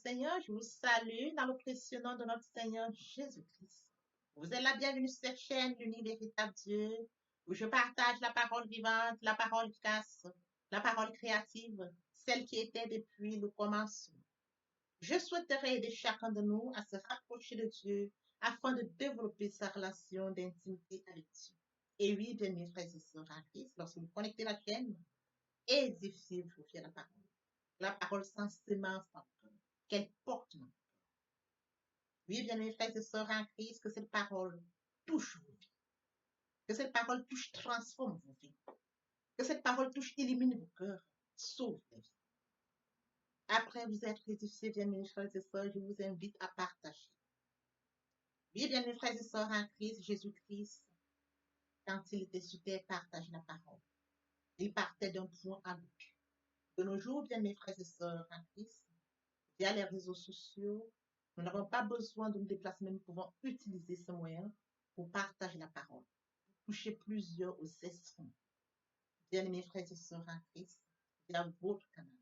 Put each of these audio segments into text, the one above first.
Seigneur, je vous salue dans le précieux nom de notre Seigneur Jésus-Christ. Vous êtes la bienvenue sur cette chaîne, l'unique véritable Dieu, où je partage la parole vivante, la parole efficace, la parole créative, celle qui était depuis le commencement. Je souhaiterais aider chacun de nous à se rapprocher de Dieu afin de développer sa relation d'intimité avec Dieu. Et oui, bien mes frères et sœurs en Christ, lorsque vous connectez la chaîne, édifiez-vous via la parole. La parole sans semence en cœur, qu'elle porte. Oui, bien mes frères et sœurs en Christ, que cette parole touche vos vies, que cette parole touche, transforme vos vies, que cette parole touche, élimine vos cœurs, sauve les vies. Après vous être édifiés, bien mes frères et sœurs, je vous invite à partager. Oui, bien mes frères et sœurs en Christ, Jésus-Christ, quand il était sur terre, partage la parole. Il partait d'un point à l'autre. De nos jours, bien mes frères et sœurs en Christ, via les réseaux sociaux, nous n'avons pas besoin de nous déplacer, mais nous pouvons utiliser ce moyen pour partager la parole, pour toucher plusieurs aux esprits. Bien-aimés frères et sœurs en Christ, via votre canal,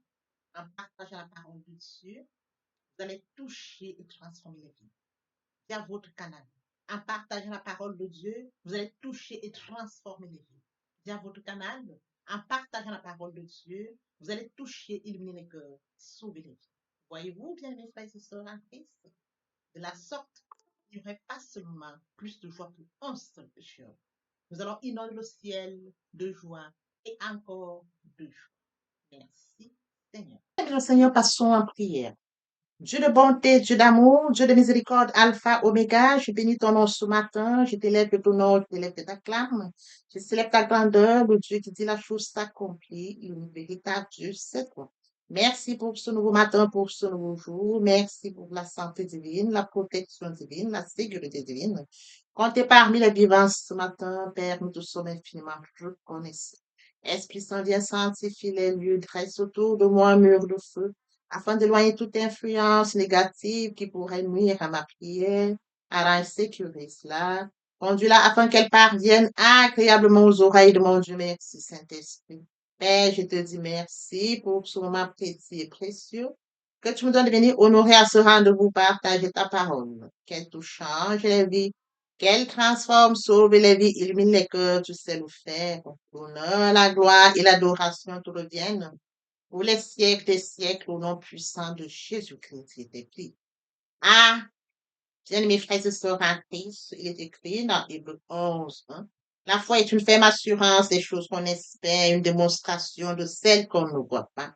en partageant la parole de Dieu, vous allez toucher et transformer les vies. Via votre canal, en partageant la parole de Dieu, vous allez toucher et transformer les vies. Via votre canal, en partageant la parole de Dieu, vous allez toucher, illuminer les cœurs, sauver les vies. Voyez-vous, bien mes frères et sœurs en Christ, de la sorte, il n'y aurait pas seulement plus de joie pour un seul pécheur. Nous allons inonder le ciel de joie et encore de joie. Merci, Seigneur. Bien, Seigneur, passons en prière. Dieu de bonté, Dieu d'amour, Dieu de miséricorde, Alpha, Oméga, je bénis ton nom ce matin, je t'élève de ton nom, je t'élève de ta clame, je célèbre ta grandeur, le Dieu qui dit la chose s'accomplit, il est véritable Dieu, c'est toi. Merci pour ce nouveau matin, pour ce nouveau jour, merci pour la santé divine, la protection divine, la sécurité divine. Quand tu es parmi les vivants ce matin, Père, nous te sommes infiniment reconnaissants. Esprit Saint, viens sanctifier les lieux, dresse autour de moi un mur de feu afin d'éloigner toute influence négative qui pourrait nuire à ma prière, à sécuriser cela. Conduis-la afin qu'elle parvienne agréablement aux oreilles de mon Dieu. Merci, Saint-Esprit. Père, je te dis merci pour ce moment précieux et précieux que tu me donnes de venir honorer à ce rendez-vous, partager ta parole. Qu'elle te change les vies, qu'elle transforme, sauve les vies, illumine les cœurs, tu sais le faire. L'honneur, la gloire et l'adoration te reviennent pour les siècles des siècles, au nom puissant de Jésus-Christ, il est écrit. Ah, bien mes frères et sœurs en Christ, il est écrit dans Hébreux 11, hein. La foi est une ferme assurance des choses qu'on espère, une démonstration de celles qu'on ne voit pas.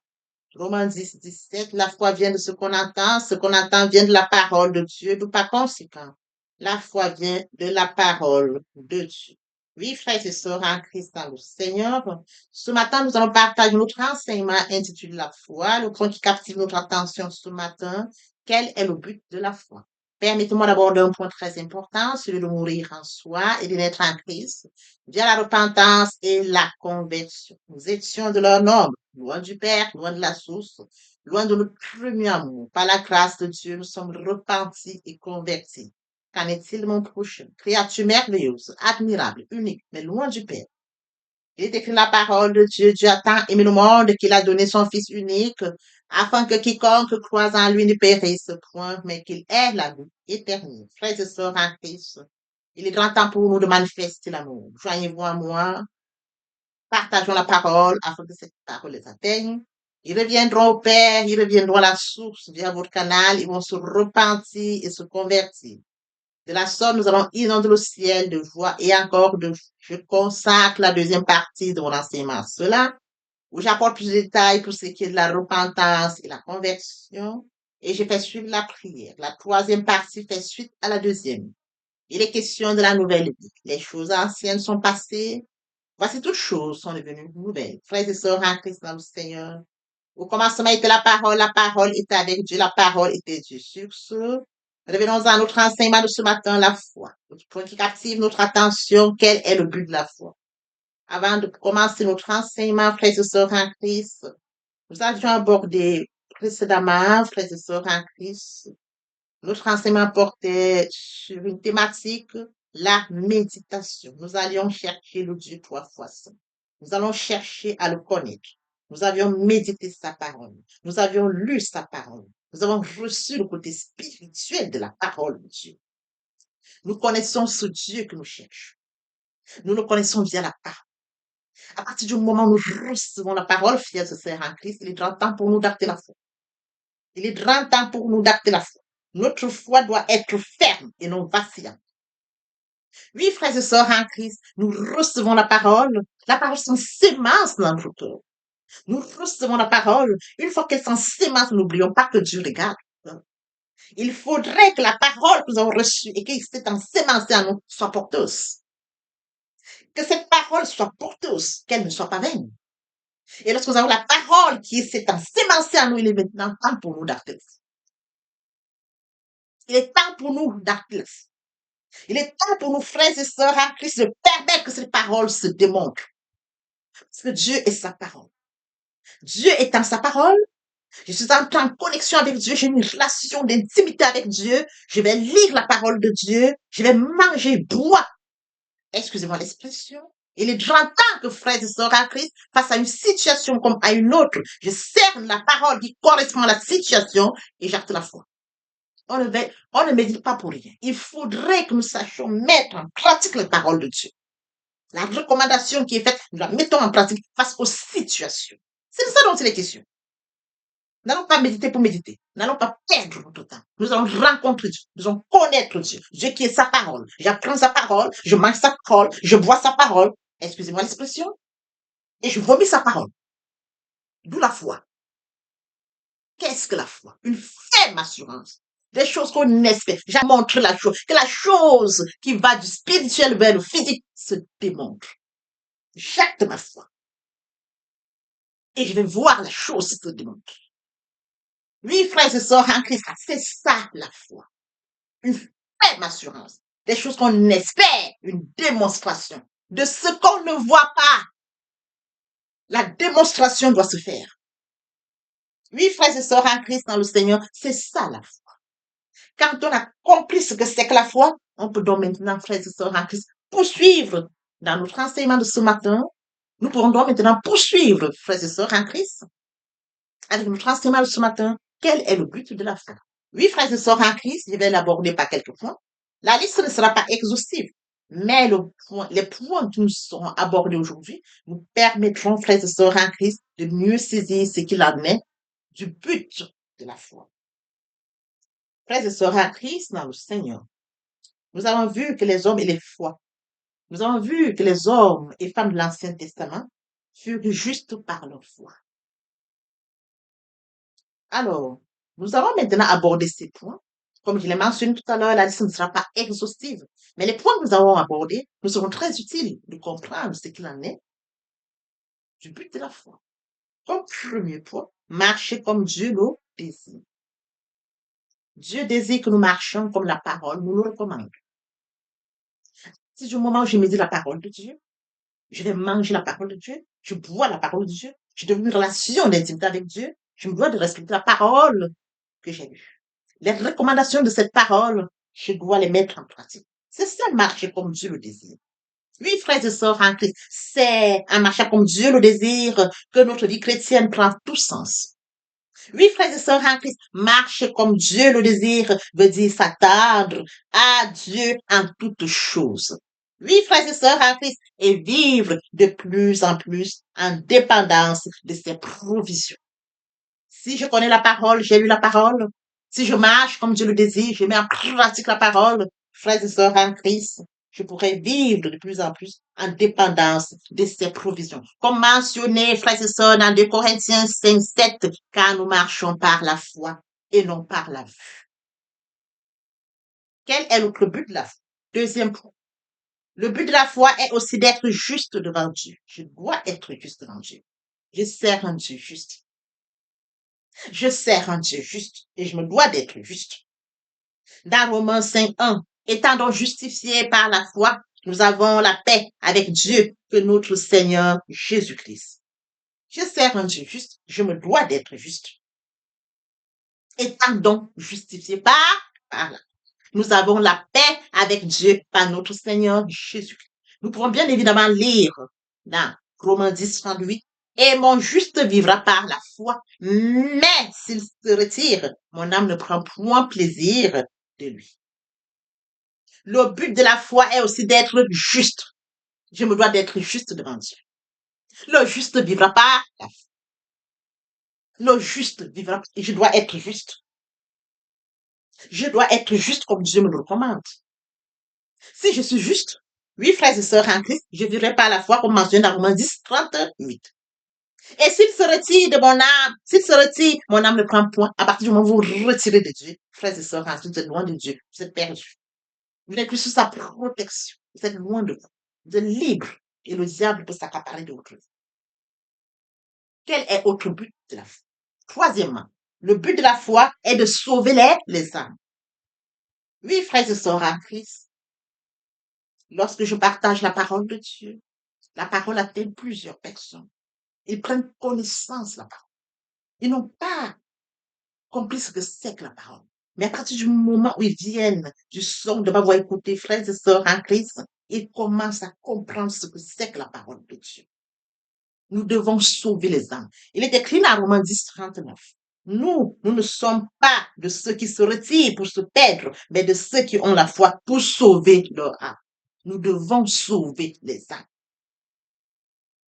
Romains 10, 17, la foi vient de ce qu'on entend vient de la parole de Dieu, d'où par conséquent, la foi vient de la parole de Dieu. Oui, frères et sœurs en Christ dans le Seigneur, ce matin, nous allons partager notre enseignement intitulé La foi, le point qui captive notre attention ce matin. Quel est le but de la foi? Permettez-moi d'aborder un point très important, celui de mourir en soi et de naître en Christ, via la repentance et la conversion. Nous étions de leur nombre, loin du Père, loin de la source, loin de notre premier amour. Par la grâce de Dieu, nous sommes repentis et convertis. Qu'en est-il, mon prochain? Créature merveilleuse, admirable, unique, mais loin du Père. Il est écrit la parole de Dieu. Dieu a tant aimé le monde qu'il a donné son Fils unique, afin que quiconque croise en lui ne périsse point, mais qu'il ait la vie éternelle. Frères et sœurs en Christ, il est grand temps pour nous de manifester l'amour. Joignez-vous à moi, partageons la parole afin que cette parole les atteigne. Ils reviendront au Père, ils reviendront à la source via votre canal, ils vont se repentir et se convertir. De la sorte, nous allons inonder le ciel de joie et encore de joie. Je consacre la deuxième partie de mon enseignement à cela, où j'apporte plus de détails pour ce qui est de la repentance et la conversion, et je fais suivre la prière. La troisième partie fait suite à la deuxième. Il est question de la nouvelle vie. Les choses anciennes sont passées. Voici toutes choses sont devenues nouvelles. Frères et sœurs en Christ dans le Seigneur. Au commencement était la parole était avec Dieu, la parole était Dieu. Sur ce, revenons à notre enseignement de ce matin, la foi. Le point qui captive notre attention, quel est le but de la foi? Avant de commencer notre enseignement, frères et sœurs en Christ, nous avions abordé précédemment, frères et sœurs en Christ, notre enseignement portait sur une thématique, la méditation. Nous allions chercher le Dieu trois fois saint. Nous allons chercher à le connaître. Nous avions médité sa parole. Nous avions lu sa parole. Nous avons reçu le côté spirituel de la parole de Dieu. Nous connaissons ce Dieu que nous cherchons. Nous le connaissons via la parole. À partir du moment où nous recevons la parole, fiers et sœurs en Christ, il est grand temps pour nous d'acter la foi. Il est grand temps pour nous d'acter la foi. Notre foi doit être ferme et non vacillante. Oui, frères et sœurs en Christ, nous recevons la parole. La parole s'ensémence dans notre cœur. Nous recevons la parole. Une fois qu'elle s'ensémence, n'oublions pas que Dieu regarde. Il faudrait que la parole que nous avons reçue et qui s'est ensémancée en nous soit porteuse. Que cette parole soit porteuse, qu'elle ne soit pas vaine. Et lorsque nous avons la parole qui s'est ensémancée en nous, il est maintenant temps pour nous d'acter. Il est temps pour nous d'acter. Il est temps pour nous, frères et sœurs en Christ, de permettre que cette parole se démontre. Parce que Dieu est sa parole. Dieu étant sa parole, je suis en connexion avec Dieu, j'ai une relation d'intimité avec Dieu, je vais lire la parole de Dieu, je vais manger, boire. Excusez-moi l'expression. Il est grand temps que frères et sœurs en Christ, face à une situation comme à une autre, je cerne la parole qui correspond à la situation et j'acte la foi. On ne médite pas pour rien. Il faudrait que nous sachions mettre en pratique les paroles de Dieu. La recommandation qui est faite, nous la mettons en pratique face aux situations. C'est de ça dont il est question. N'allons pas méditer pour méditer. N'allons pas perdre notre temps. Nous allons rencontrer Dieu. Nous allons connaître Dieu. Dieu qui est sa parole. J'apprends sa parole. Je mange sa parole. Je bois sa parole. Excusez-moi l'expression. Et je vomis sa parole. D'où la foi. Qu'est-ce que la foi? Une ferme assurance. Des choses qu'on espère. J'ai montré la chose. Que la chose qui va du spirituel vers le physique se démontre. J'acte ma foi. Et je vais voir la chose se démontre. Oui, frères et sœurs en Christ, c'est ça la foi. Une ferme assurance. Des choses qu'on espère, une démonstration. De ce qu'on ne voit pas. La démonstration doit se faire. Oui, frères et sœurs en Christ dans le Seigneur, c'est ça la foi. Quand on a compris ce que c'est que la foi, on peut donc maintenant, frères et sœurs en Christ, poursuivre dans notre enseignement de ce matin. Nous pourrons donc maintenant poursuivre, frères et sœurs en Christ, avec notre enseignement de ce matin. Quel est le but de la foi? Oui, frères et sœurs en Christ, je vais l'aborder par quelques points. La liste ne sera pas exhaustive, mais les points que nous serons abordés aujourd'hui nous permettront, frères et sœurs en Christ, de mieux saisir ce qu'il en est du but de la foi. Frères et sœurs en Christ dans le Seigneur, nous avons vu que les hommes et les foi, nous avons vu que les hommes et femmes de l'Ancien Testament furent justes par leur foi. Alors, nous allons maintenant aborder ces points. Comme je l'ai mentionné tout à l'heure, la liste ne sera pas exhaustive. Mais les points que nous avons abordés nous seront très utiles de comprendre ce qu'il en est du but de la foi. Comme premier point, marcher comme Dieu le désire. Dieu désire que nous marchions comme la parole nous le recommande. Si du moment où je médite la parole de Dieu, je vais manger la parole de Dieu, je bois la parole de Dieu, je développe une relation d'intimité avec Dieu, je me dois de respecter la parole que j'ai lue. Les recommandations de cette parole, je dois les mettre en pratique. C'est ça, marcher comme Dieu le désire. Oui, frères et sœurs en Christ, c'est en marchant comme Dieu le désire que notre vie chrétienne prend tout sens. Oui, frères et sœurs en Christ, marcher comme Dieu le désire veut dire s'attendre à Dieu en toutes choses. Oui, frères et sœurs en Christ, et vivre de plus en plus en dépendance de ses provisions. Si je connais la parole, j'ai lu la parole. Si je marche comme Dieu le désire, je mets en pratique la parole, frères et sœurs en Christ, je pourrais vivre de plus en plus en dépendance de ses provisions. Comme mentionné, frères et sœurs, dans 2 Corinthiens 5, 7, car nous marchons par la foi et non par la vue. Quel est notre but de la foi? Deuxième point. Le but de la foi est aussi d'être juste devant Dieu. Je dois être juste devant Dieu. Je sers un Dieu juste. Je sers un Dieu juste et je me dois d'être juste. Dans Romains 5, 1, étant donc justifiés par la foi, nous avons la paix avec Dieu que notre Seigneur Jésus-Christ. Je sers un Dieu juste, je me dois d'être juste. Étant donc justifiés par la foi, nous avons la paix avec Dieu par notre Seigneur Jésus-Christ. Nous pouvons bien évidemment lire dans Romains 10, 38, Et mon juste vivra par la foi. Mais s'il se retire, mon âme ne prend point plaisir de lui. Le but de la foi est aussi d'être juste. Je me dois d'être juste devant Dieu. Le juste vivra par la foi. Le juste vivra. Et je dois être juste. Je dois être juste comme Dieu me le recommande. Si je suis juste, oui, frères et sœurs en Christ, je vivrai par la foi comme mentionné dans Romains 10, 38. Et s'il se retire de mon âme, s'il se retire, mon âme ne prend point. À partir du moment où vous vous retirez de Dieu, frères et sœurs en Christ, vous êtes loin de Dieu. Vous êtes perdus. Vous n'êtes plus sous sa protection. Vous êtes loin de vous. Vous êtes libre. Et le diable peut s'accaparer de votre vie. Quel est votre but de la foi? Troisièmement, le but de la foi est de sauver les âmes. Oui, frères et sœurs en Christ, lorsque je partage la parole de Dieu, la parole atteint plusieurs personnes. Ils prennent connaissance de la parole. Ils n'ont pas compris ce que c'est que la parole. Mais à partir du moment où ils viennent du son de m'avoir écouté, frères et sœurs en Christ, ils commencent à comprendre ce que c'est que la parole de Dieu. Nous devons sauver les âmes. Il est écrit dans Romains 10, 39. Nous ne sommes pas de ceux qui se retirent pour se perdre, mais de ceux qui ont la foi pour sauver leur âme. Nous devons sauver les âmes.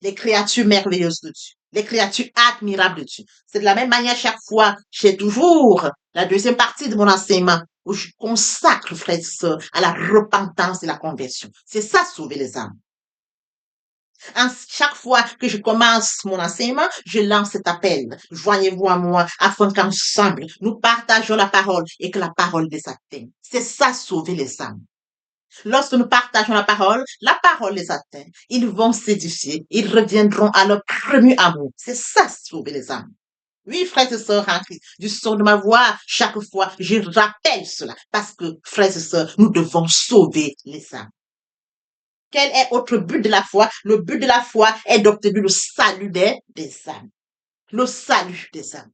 Les créatures merveilleuses de Dieu, les créatures admirables de Dieu. C'est de la même manière chaque fois, j'ai toujours la deuxième partie de mon enseignement où je consacre, frères et sœurs, à la repentance et la conversion. C'est ça, sauver les âmes. Chaque fois que je commence mon enseignement, je lance cet appel. Joignez-vous à moi afin qu'ensemble, nous partageons la parole et que la parole les atteigne. C'est ça, sauver les âmes. Lorsque nous partageons la parole les atteint. Ils vont s'édifier. Ils reviendront à leur premier amour. C'est ça, sauver les âmes. Oui, frères et sœurs en Christ, du son de ma voix, chaque fois, je rappelle cela. Parce que, frères et sœurs, nous devons sauver les âmes. Quel est votre but de la foi? Le but de la foi est d'obtenir le salut des âmes. Le salut des âmes.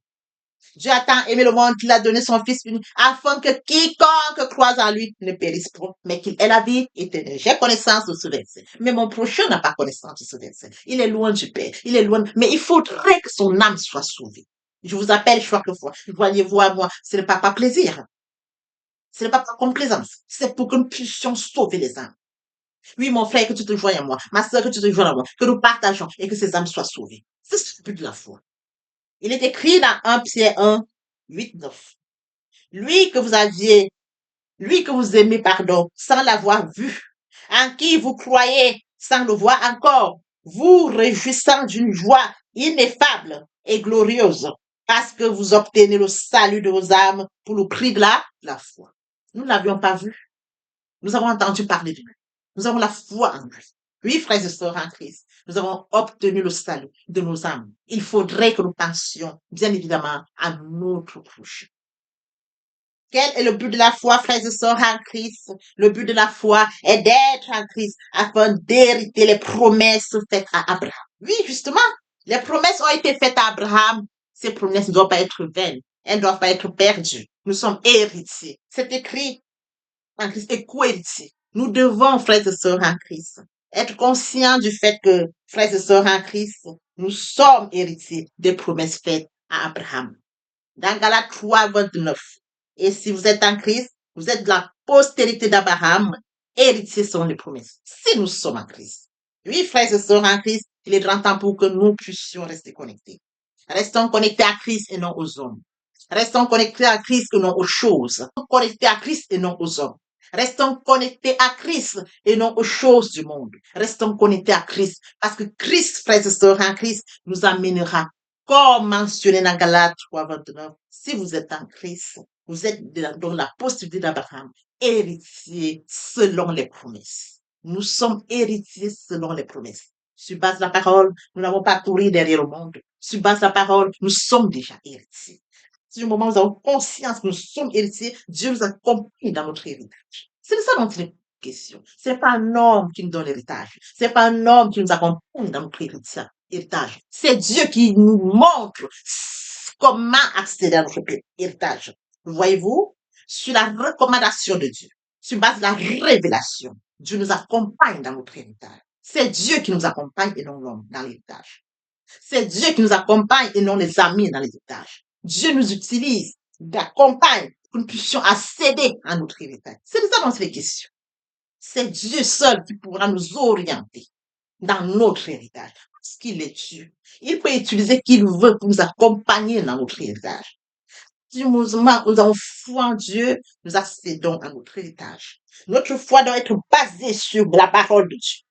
Dieu a tant aimé le monde qu'il a donné son Fils unique afin que quiconque croise en lui ne périsse pas, mais qu'il ait la vie éternelle. J'ai connaissance de ce verset, mais mon prochain n'a pas connaissance de ce verset. Il est loin du Père, il est loin, mais il faudrait que son âme soit sauvée. Je vous appelle chaque fois. Voyez-vous à moi, ce n'est pas par plaisir. Ce n'est pas par complaisance. C'est pour que nous puissions sauver les âmes. Oui, mon frère, que tu te joignes à moi. Ma soeur, que tu te joignes à moi. Que nous partageons et que ces âmes soient sauvées. C'est ce but de la foi. Il est écrit dans 1 Pierre 1, 8, 9. Lui que vous aviez, lui que vous aimez, pardon, sans l'avoir vu, en qui vous croyez sans le voir encore, vous réjouissant d'une joie ineffable et glorieuse, parce que vous obtenez le salut de vos âmes pour le prix de la foi. Nous ne l'avions pas vu. Nous avons entendu parler de lui. Nous avons la foi en lui. Oui, frères et sœurs en Christ, nous avons obtenu le salut de nos âmes. Il faudrait que nous pensions, bien évidemment, à notre prochain. Quel est le but de la foi, frères et sœurs en Christ? Le but de la foi est d'être en Christ afin d'hériter les promesses faites à Abraham. Oui, justement, les promesses ont été faites à Abraham. Ces promesses ne doivent pas être vaines. Elles ne doivent pas être perdues. Nous sommes héritiers. C'est écrit en Christ et co-héritiers. Nous devons, frères et sœurs en Christ, être conscients du fait que, frères et sœurs en Christ, nous sommes héritiers des promesses faites à Abraham. Dans Galates 3, 29. Et si vous êtes en Christ, vous êtes de la postérité d'Abraham, héritiers sont les promesses. Si nous sommes en Christ. Oui, frères et sœurs en Christ, il est grand temps pour que nous puissions rester connectés. Restons connectés à Christ et non aux hommes. Restons connectés à Christ et non aux choses. Restons connectés à Christ et non aux hommes. Restons connectés à Christ et non aux choses du monde. Restons connectés à Christ parce que Christ, frères et sœurs en Christ, nous amènera, comme mentionné dans Galates 3, 29, si vous êtes en Christ, vous êtes dans la postérité d'Abraham, héritiers selon les promesses. Nous sommes héritiers selon les promesses. Sur base de la parole, nous n'avons pas couru derrière le monde. Sur base de la parole, nous sommes déjà héritiers. Du moment où nous avons conscience que nous sommes héritiers, Dieu nous a compris dans notre héritage. C'est de ça dont il est question. Ce n'est pas un homme qui nous donne l'héritage. Ce n'est pas un homme qui nous accompagne dans notre héritage. C'est Dieu qui nous montre comment accéder à notre héritage. Voyez-vous, sur la recommandation de Dieu, sur base de la révélation, Dieu nous accompagne dans notre héritage. C'est Dieu qui nous accompagne et non l'homme dans l'héritage. C'est Dieu qui nous accompagne et non les amis dans les étages. Dieu nous utilise, nous accompagne pour que nous puissions accéder à notre héritage. C'est de ça dont c'est question. C'est Dieu seul qui pourra nous orienter dans notre héritage. Parce qu'il est Dieu. Il peut utiliser qui il veut pour nous accompagner dans notre héritage. Si nous avons foi en Dieu, nous accédons à notre héritage. Notre foi doit être basée sur la parole de Dieu.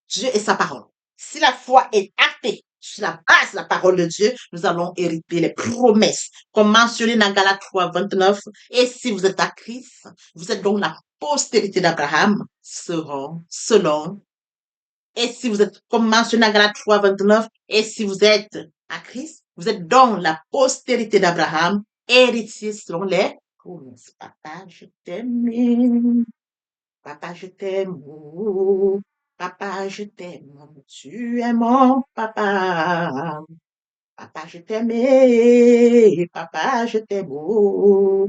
Dieu et sa parole. Si la foi est actée sur la base de la parole de Dieu, nous allons hériter les promesses, comme mentionné dans Galates 3, 29. Et si vous êtes à Christ, vous êtes donc la postérité d'Abraham, selon. Et si vous êtes, comme mentionné dans Galates 3, 29, et si vous êtes à Christ, vous êtes donc la postérité d'Abraham, héritier selon les promesses. Papa, je t'aime. Papa, je t'aime. Oh, papa, je t'aime. Tu es mon papa. Papa, je t'aime. Papa, je t'aime. Oh,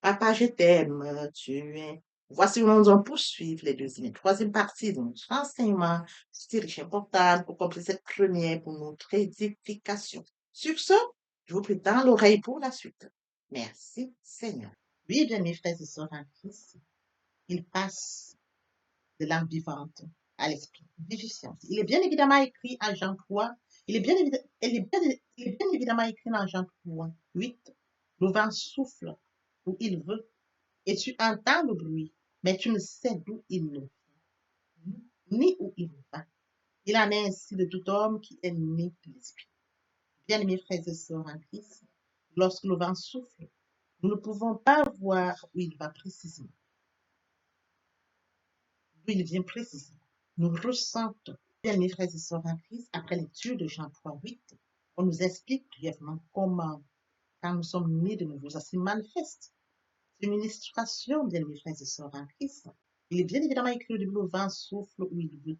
papa, je t'aime. Tu es. Voici où nous allons poursuivre les deuxième et troisième partie de notre enseignement. C'est riche et important pour compléter cette première pour notre édification. Sur ce, je vous prie dans l'oreille pour la suite. Merci, Seigneur. Oui, bien, mes frères et sœurs en Christ, il passe de l'âme vivante à l'esprit vivifiant. Il est bien évidemment écrit à Jean 3, il est bien évidemment écrit dans Jean 3, 8, le vent souffle où il veut et tu entends le bruit, mais tu ne sais d'où il ne vient, ni où il va. Il en est ainsi de tout homme qui est né de l'esprit. Bien, mes frères et sœurs en Christ, lorsque le vent souffle, nous ne pouvons pas voir où il va précisément, d'où il vient précisément. Nous ressentons, bien mes frères et sœurs en Christ, après lecture de Jean 3, 8, on nous explique brièvement comment, quand nous sommes nés de nouveau, ça se manifeste. C'est une illustration, bien mes frères et sœurs en Christ. Il est bien évidemment écrit le vent souffle où il veut.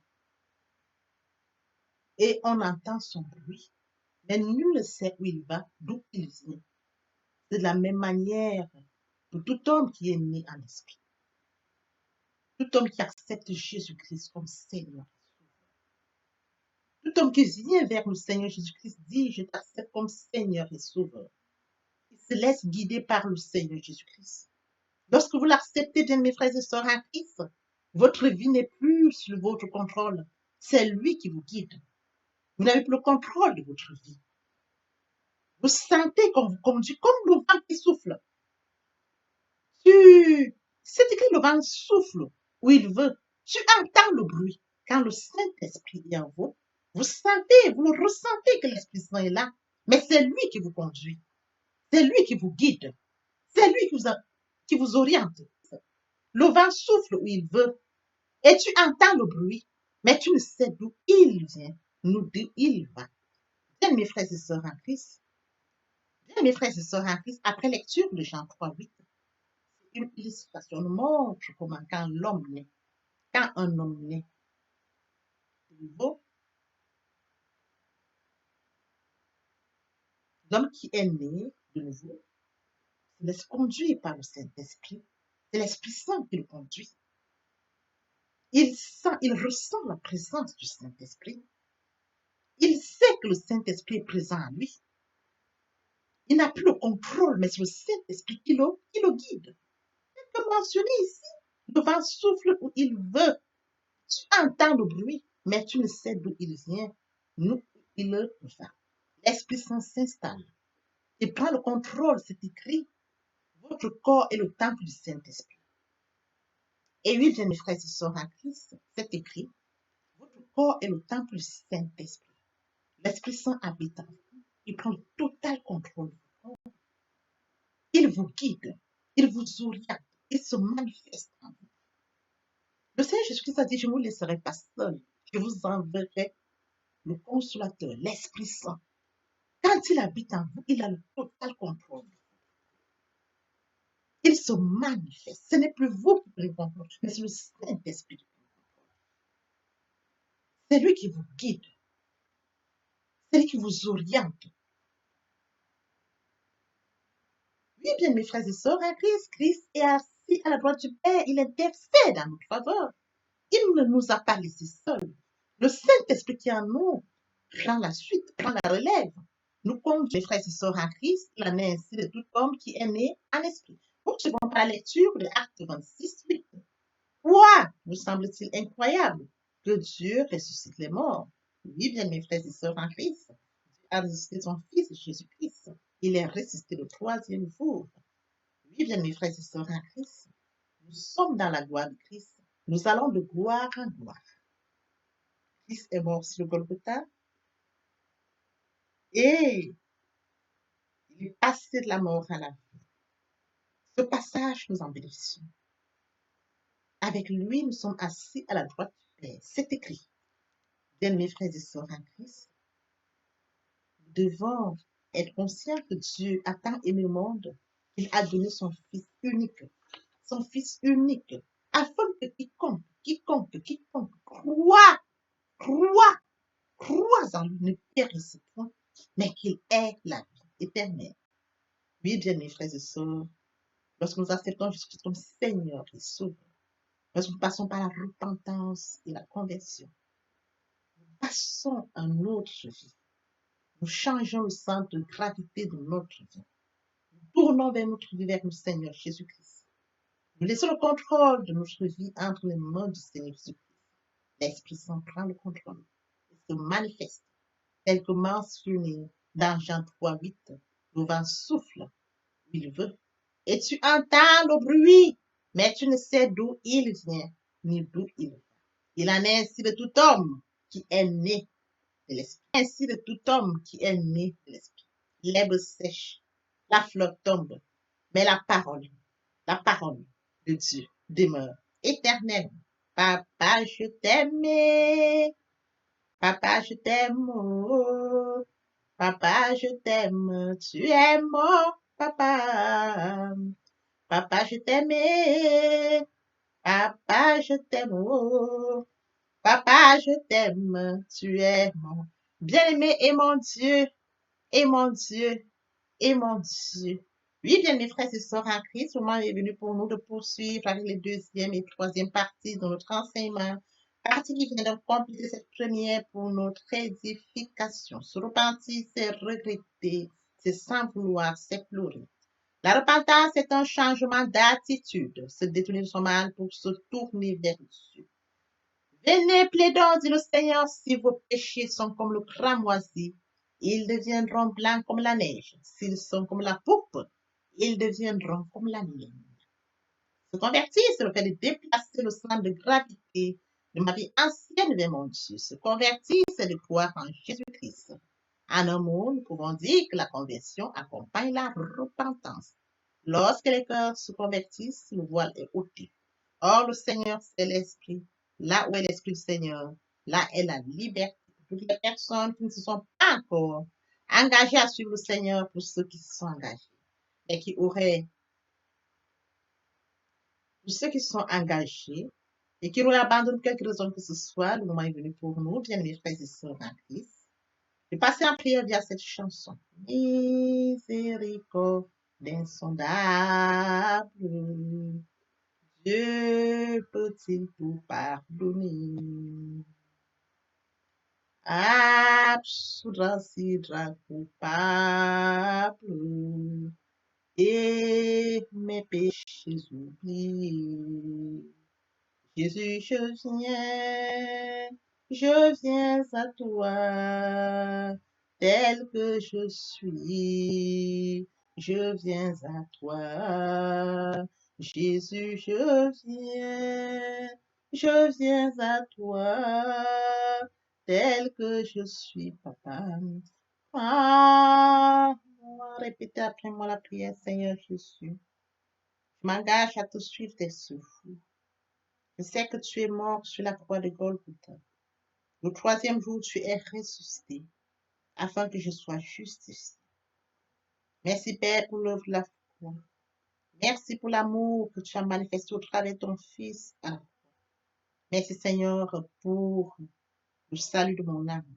Et on entend son bruit, mais nul ne sait où il va, d'où il vient. C'est de la même manière pour tout homme qui est né en esprit. Tout homme qui accepte Jésus-Christ comme Seigneur. Tout homme qui vient vers le Seigneur Jésus-Christ dit, je t'accepte comme Seigneur et Sauveur. Il se laisse guider par le Seigneur Jésus-Christ. Lorsque vous l'acceptez, bien mes frères et sœurs en Christ, votre vie n'est plus sous votre contrôle. C'est lui qui vous guide. Vous n'avez plus le contrôle de votre vie. Vous sentez qu'on vous conduit comme le vent qui souffle. C'est écrit le vent souffle où il veut. Tu entends le bruit. Quand le Saint-Esprit est en vous, vous sentez, vous le ressentez que l'Esprit Saint est là. Mais c'est lui qui vous conduit. C'est lui qui vous guide. C'est lui qui vous oriente. Le vent souffle où il veut. Et tu entends le bruit. Mais tu ne sais d'où il vient, d'où il va. Bien, mes frères et sœurs en Christ. Bien, mes frères et sœurs en Christ, après lecture de Jean 3, 8, une illustration nous montre comment quand un homme naît de nouveau, l'homme qui est né de nouveau, se laisse conduire par le Saint-Esprit. C'est l'Esprit Saint qui le conduit. Il ressent la présence du Saint-Esprit. Il sait que le Saint-Esprit est présent en lui. Il n'a plus le contrôle, mais c'est le Saint-Esprit qui le guide. Comme mentionné ici, le vent souffle où il veut. Tu entends le bruit, mais tu ne sais d'où il vient, d'où il va. L'Esprit Saint s'installe. Il prend le contrôle, c'est écrit. Votre corps est le temple du Saint-Esprit. Et oui, bien mes frères et sœurs en Christ, c'est écrit. Votre corps est le temple du Saint-Esprit. L'Esprit Saint habite en vous. Il prend le total contrôle. Il vous guide. Il vous oriente. Il se manifeste en vous. Le Seigneur Jésus-Christ a dit, je ne vous laisserai pas seul. Je vous enverrai le consolateur, l'Esprit Saint. Quand il habite en vous, il a le total contrôle. Il se manifeste. Ce n'est plus vous qui prenez le contrôle, mais c'est le Saint-Esprit qui prend le contrôle. C'est lui qui vous guide. C'est lui qui vous oriente. Oui, bien, mes frères et sœurs, en Christ est assis à la droite du Père. Il intercède en notre faveur. Il ne nous a pas laissés seuls. Le Saint-Esprit qui est en nous prend la suite, prend la relève. Nous comptons les frères et sœurs en Christ, il en est ainsi de tout homme qui est né en esprit. Poursuivons par la lecture de Actes 26, 8. Quoi vous semble-t-il incroyable que Dieu ressuscite les morts? Oui, bien mes frères et sœurs en Christ, Dieu a ressuscité son Fils Jésus-Christ. Il est ressuscité le troisième jour. Oui, bien mes frères et sœurs en Christ, nous sommes dans la gloire de Christ. Nous allons de gloire en gloire. Christ est mort sur le Golgotha et il est passé de la mort à la vie. Ce passage nous en bénéficions. Avec lui, nous sommes assis à la droite du Père. C'est écrit. Bien mes frères et sœurs en Christ, nous devons être conscients que Dieu a tant aimé le monde qu'il a donné son Fils unique, afin que quiconque croit, croit en lui ne périsse point, mais qu'il ait la vie éternelle. Oui, bien mes frères et sœurs, lorsque nous acceptons Jésus comme Seigneur et Sauveur, lorsque nous passons par la repentance et la conversion, nous passons à notre vie. Nous changeons le centre de gravité de notre vie. Nous tournons vers notre vie, vers le Seigneur Jésus-Christ. Nous laissons le contrôle de notre vie entre les mains du Seigneur Jésus-Christ. L'Esprit Saint prend le contrôle et se manifeste, tel que mentionné dans Jean 3:8. Le vent souffle où il veut, et tu entends le bruit, mais tu ne sais d'où il vient, ni d'où il va. Il en est ainsi de tout homme qui est né de l'Esprit. Ainsi de tout homme qui est né de l'Esprit. L'herbe sèche, la fleur tombe, mais la parole de Dieu demeure éternelle. Papa, je t'aime. Papa, je t'aime. Oh. Papa, je t'aime. Tu es mon papa. Papa, je t'aime. Papa, je t'aime. Oh. Papa, je t'aime. Tu es mon bien-aimé et mon Dieu. Et mon Dieu. Et mon Dieu. Oui, bien mes frères et sœurs en Christ, le moment est venu pour nous de poursuivre avec les deuxième et troisième parties de notre enseignement. Partie qui vient de compléter cette première pour notre édification. Se repentir, c'est regretter, c'est sans vouloir, c'est pleurer. La repentance est un changement d'attitude, se détourner de son mal pour se tourner vers Dieu. Venez, plaidons, dit le Seigneur, si vos péchés sont comme le cramoisi, ils deviendront blancs comme la neige. S'ils sont comme la poupe, ils deviendront comme la laine. Se convertir, c'est le fait de déplacer le centre de gravité de ma vie ancienne vers mon Dieu. Se convertir, c'est de croire en Jésus-Christ. En un mot, nous pouvons dire que la conversion accompagne la repentance. Lorsque les cœurs se convertissent, le voile est ôté. Or, le Seigneur, c'est l'Esprit. Là où est l'Esprit du Seigneur, là est la liberté. Pour toutes les personnes qui ne se sont pas encore engagées à suivre le Seigneur, pour ceux qui se sont engagés et qui auraient, pour ceux qui se sont engagés et qui auraient abandonné quelque raison que ce soit, le moment est venu pour nous, bien mes frères et sœurs en Christ, de passer en prière via cette chanson. Miséricorde insondable, Dieu peut-il tout pardonner? Absoudre si coupable et mes péchés oubliés. Jésus, je viens à toi, tel que je suis, je viens à toi. Jésus, je viens à toi, tel que je suis, papa. Ah, répétez après moi la prière, Seigneur Jésus. Je m'engage à te suivre tes souffles. Je sais que tu es mort sur la croix de Golgotha. Le troisième jour, tu es ressuscité afin que je sois justifié. Merci, Père, pour l'œuvre de la foi. Merci pour l'amour que tu as manifesté au travers de ton Fils. Merci, Seigneur, pour le salut de mon âme.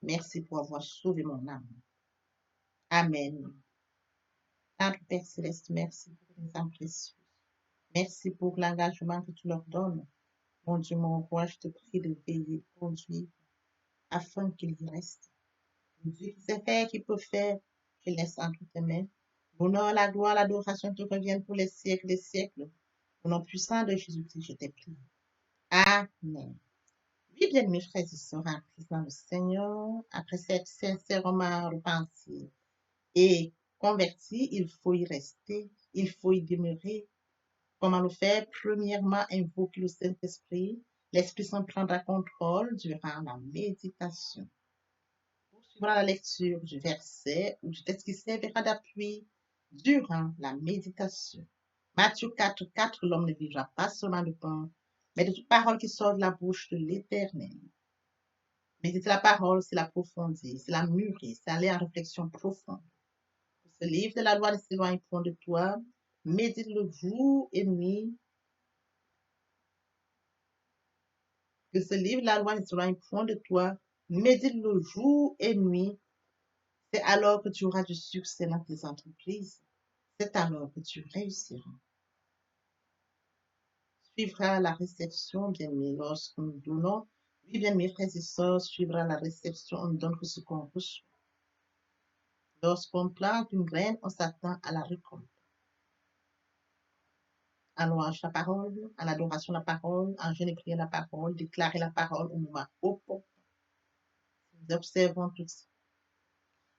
Merci pour avoir sauvé mon âme. Amen. Notre Père Céleste, merci pour tes âmes précieuses. Merci pour l'engagement que tu leur donnes. Mon Dieu, mon roi, je te prie de veiller, de conduire afin qu'il y reste. Le Dieu qui sait faire, qui peut faire, je laisse entre tes mains. L'honneur, la gloire, l'adoration te reviennent pour les siècles des siècles. Au nom puissant de Jésus-Christ, je t'ai prié. Amen. Oui, bien, mes frères et sœurs, en Christ dans le Seigneur, après cette sincèrement repentie et converti, il faut y rester, il faut y demeurer. Comment le faire? Premièrement, invoquer le Saint-Esprit. L'Esprit Saint prendra contrôle durant la méditation. Poursuivra la lecture du verset ou du texte qui servira d'appui durant la méditation. Matthieu 4, 4, l'homme ne vivra pas seulement de pain, mais de toute parole qui sort de la bouche de l'Éternel. Méditer la parole, c'est l'approfondir, c'est la mûrir, c'est aller en réflexion profonde. Ce livre de la loi ne s'éloigne point de toi. Médite-le jour et nuit. Que ce livre de la loi ne s'éloigne point de toi. Médite-le jour et nuit. C'est alors que tu auras du succès dans tes entreprises. C'est alors que tu réussiras. Suivra la réception, bien-aimés, lorsque nous donnons. Oui, bien, mes frères et sœurs, suivra la réception, on ne donne que ce qu'on reçoit. Lorsqu'on plante une graine, on s'attend à la récolte. En louange la parole, en adoration la parole, en jeûne et prière la parole, déclarer la parole au moment opportun. Nous observons tout ça.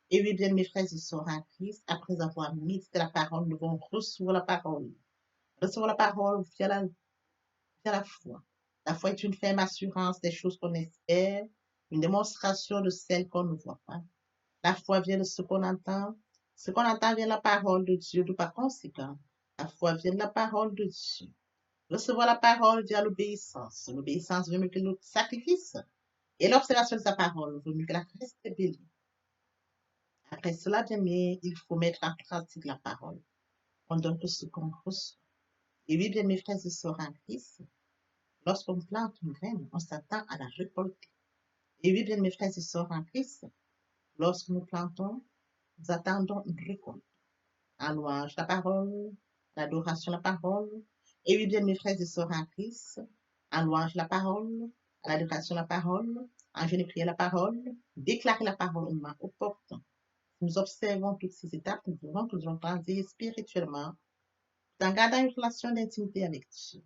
Et oui, bien, mes frères et sœurs en Christ, après avoir médité la parole, nous devons recevoir la parole. Recevoir la parole via la foi. La foi est une ferme assurance des choses qu'on espère, une démonstration de celles qu'on ne voit pas. La foi vient de ce qu'on entend. Ce qu'on entend vient de la parole de Dieu, de par conséquent. La foi vient de la parole de Dieu. Recevoir la parole via l'obéissance. L'obéissance veut mieux que le sacrifice. Et l'observation de sa parole veut mieux que la rébellion. Après cela, bien aimé, il faut mettre en pratique la parole. On donne tout ce qu'on reçoit. Et oui, bien mes frères et sœurs en Christ, lorsqu'on plante une graine, on s'attend à la récolter. Et oui, bien mes frères et sœurs en Christ, lorsque nous plantons, nous attendons une récolte. En louange la parole, l'adoration la parole. Et oui, bien mes frères et sœurs en Christ, en louange la parole, à l'adoration la parole, en jeûne et prière la parole, déclarer la parole au moment opportun. Nous observons toutes ces étapes, nous verrons que nous allons grandir spirituellement, tout en gardant une relation d'intimité avec Dieu.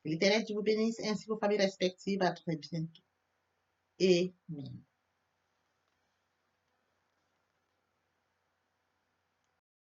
Que l'Éternel Dieu vous bénisse ainsi vos familles respectives. À très bientôt. Amen.